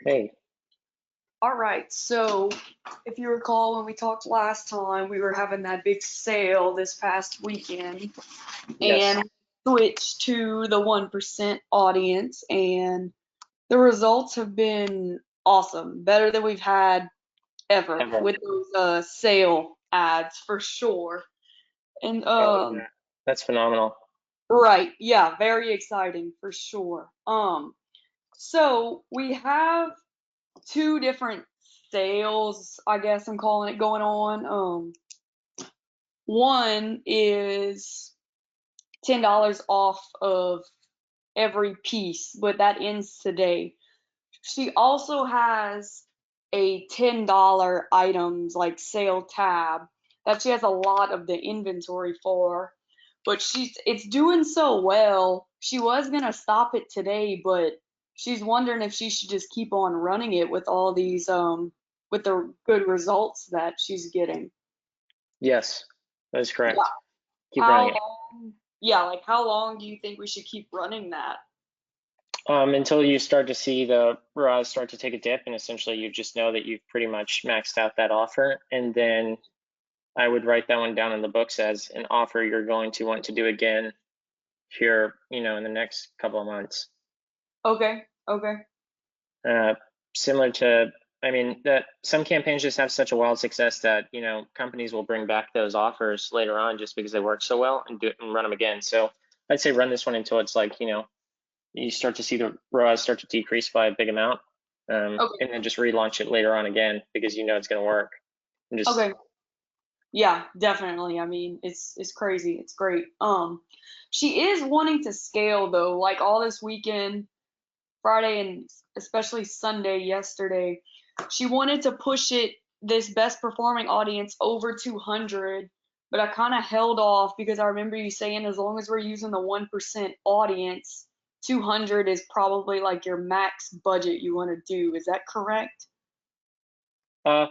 Hey, All right, so if you recall when we talked last time, we were having that big sale this past weekend yes, and switched to the 1% audience, and the results have been awesome, better than we've had ever ever. with those sale ads for sure. And I like that. That's phenomenal. right, yeah, very exciting for sure. So we have two different sales, I guess I'm calling it, going on. One is $10 off of every piece, but that ends today. She also has a $10 items like sale tab that she has a lot of the inventory for, but it's doing so well. She was gonna stop it today, but she's wondering if she should just keep on running it with all these with the good results that she's getting. Yes, that is Yeah. correct. Keep running How it. long? Yeah, like how long do you think we should keep running that? Until you start to see the ROAS start to take a dip, and essentially you just know that you've pretty much maxed out that offer. And then I would write that one down in the books as an offer you're going to want to do again here, in the next couple of months. Okay, okay. Uh, Similar to, I mean, that some campaigns just have such a wild success that, companies will bring back those offers later on just because they work so well and do it and run them again. So I'd say run this one until it's like, you start to see the ROAS start to decrease by a big amount, Okay, and then just relaunch it later on again because you know it's going to work. And just, okay. Yeah, definitely. I mean, it's crazy. It's great. She is wanting to scale though, like all this weekend, Friday and especially Sunday yesterday. She wanted to push it this best performing audience over 200, but I kind of held off because I remember you saying as long as we're using the 1% audience, 200 is probably like your max budget you want to do. Is that correct? uh,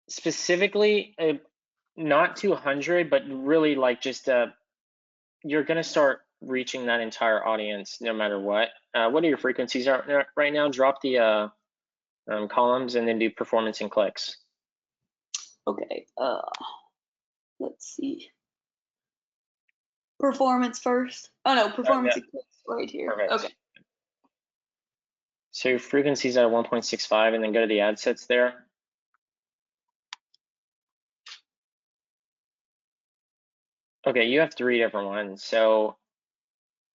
specifically, not 200, but really like just, you're going to start reaching that entire audience no matter what. What are your frequencies are right now? Drop the columns and then do performance and clicks. Okay. Let's see. Performance first. Oh no, performance Yeah, eclipse right here. Okay. perfect. So your frequencies are 1.65 and then go to the ad sets there. Okay, you have three different ones. So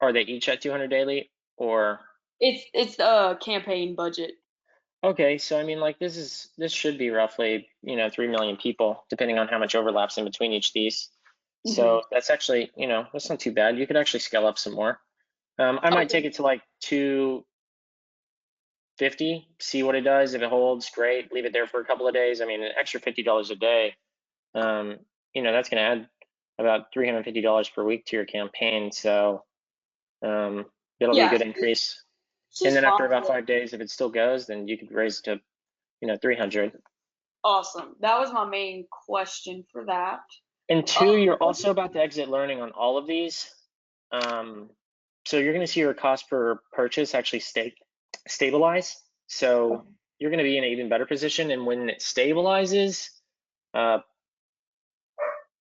are they each at 200 daily or? It's the campaign budget. Okay, so I mean, like this should be roughly 3 million people, depending on how much overlaps in between each of these. Hmm. So that's actually that's not too bad. You could actually scale up some more. I might take Okay. it to like 250, see what it does. If it holds, great. Leave it there for a couple of days. I mean, an extra $50 a day, um, that's going to add about $350 per week to your campaign. So um, it'll be a Yeah, good increase. And she's then fine after about with it. 5 days, if it still goes, then you could raise it to 300. Awesome. That was my main question for that. And two, Um, you're also about to exit learning on all of these. Um, so you're going to see your cost per purchase actually stabilize. So you're going to be in an even better position. And when it stabilizes, uh,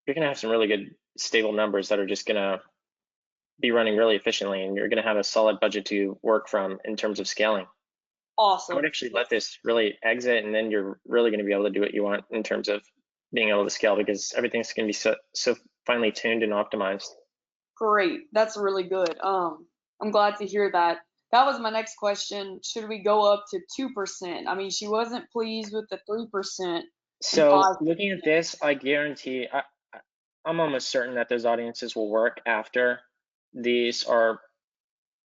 you're going to have some really good stable numbers that are just going to be running really efficiently, and you're going to have a solid budget to work from in terms of scaling. I would awesome. actually let this really exit, and then you're really going to be able to do what you want in terms of being able to scale because everything's going to be so finely tuned and optimized. Great. That's really good. I'm glad to hear that. That was my next question. Should we go up to 2%? I mean, she wasn't pleased with the 3% and So looking at 5%. this, I guarantee I'm almost certain that those audiences will work after these are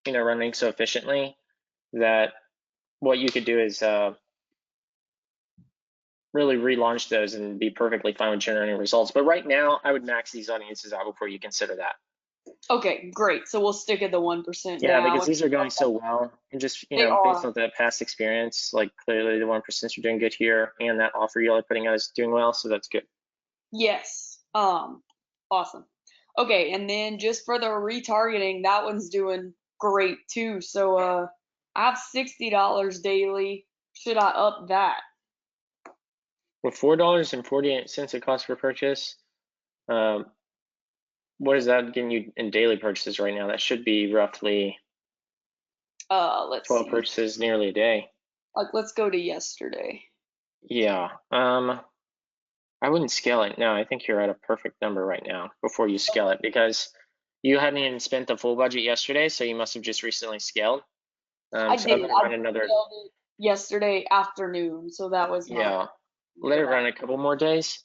running so efficiently that what you could do is really relaunch those and be perfectly fine with generating results. But right now, I would max these audiences out before you consider that. Okay, great. So we'll stick at the 1% Yeah, now. because these are going so well, and just They based are. on the past experience, like clearly the 1% are doing good here, and that offer y'all are putting out is doing well, so that's good. Yes. Awesome. Okay, and then just for the retargeting, that one's doing great too. So I have $60 daily. Should I up that? With $4.48 of cost per purchase, what is that getting you in daily purchases right now? That should be roughly Let's 12 see. purchases nearly a day. Like, let's go to yesterday. Yeah. I wouldn't scale it. No, I think you're at a perfect number right now before you scale it, because you hadn't even spent the full budget yesterday, so you must have just recently scaled. I So I'm didn't. gonna I run another, scaled it yesterday afternoon, so that was my yeah, let it run a couple more days.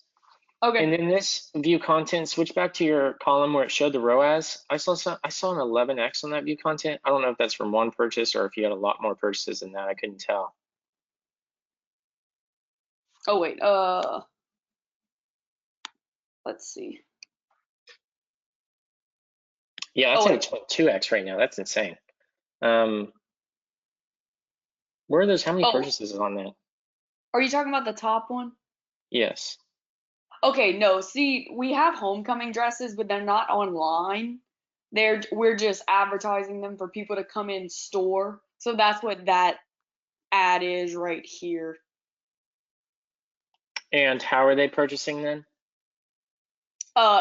okay. And then this view content, switch back to your column where it showed the ROAS. I saw an 11x on that view content. I don't know if that's from one purchase or if you had a lot more purchases than that. I couldn't tell. Oh wait, let's see. Yeah, Oh that's at wait. a 2x right now. That's insane. Where are those? How many Oh, purchases is on that? are you talking about the top one? Yes. Okay, no. See, we have homecoming dresses, but they're not online. We're just advertising them for people to come in store. So that's what that ad is right here. And how are they purchasing then?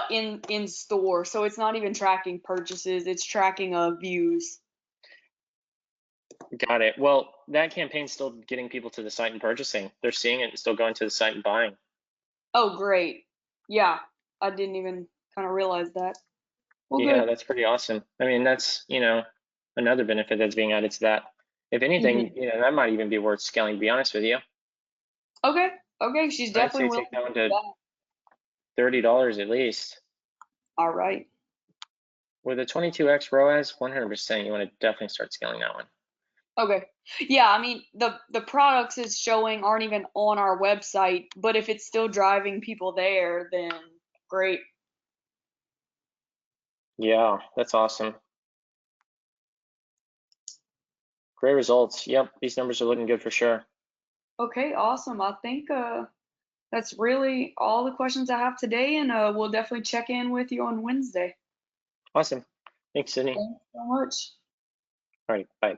In store. So it's not even tracking purchases, it's tracking views. Got it. Well, that campaign's still getting people to the site and purchasing. They're seeing it and still going to the site and buying. Oh, great. Yeah, I didn't even kind of realize that. Well, Yeah, good. that's pretty awesome. I mean, that's, another benefit that's being added to that. If anything, Hmm. that might even be worth scaling, to be honest with you. Okay. Okay, she's I'd definitely say willing take to that one do to that. $30 at least. All right. With a 22x ROAS, 100%, you want to definitely start scaling that one. Okay. Yeah, I mean the products it's showing aren't even on our website, but if it's still driving people there, then great. Yeah, that's awesome. Great results. Yep, these numbers are looking good for sure. Okay, awesome. I think that's really all the questions I have today, and we'll definitely check in with you on Wednesday. Awesome. Thanks, Sydney. Thanks so much. All right, bye.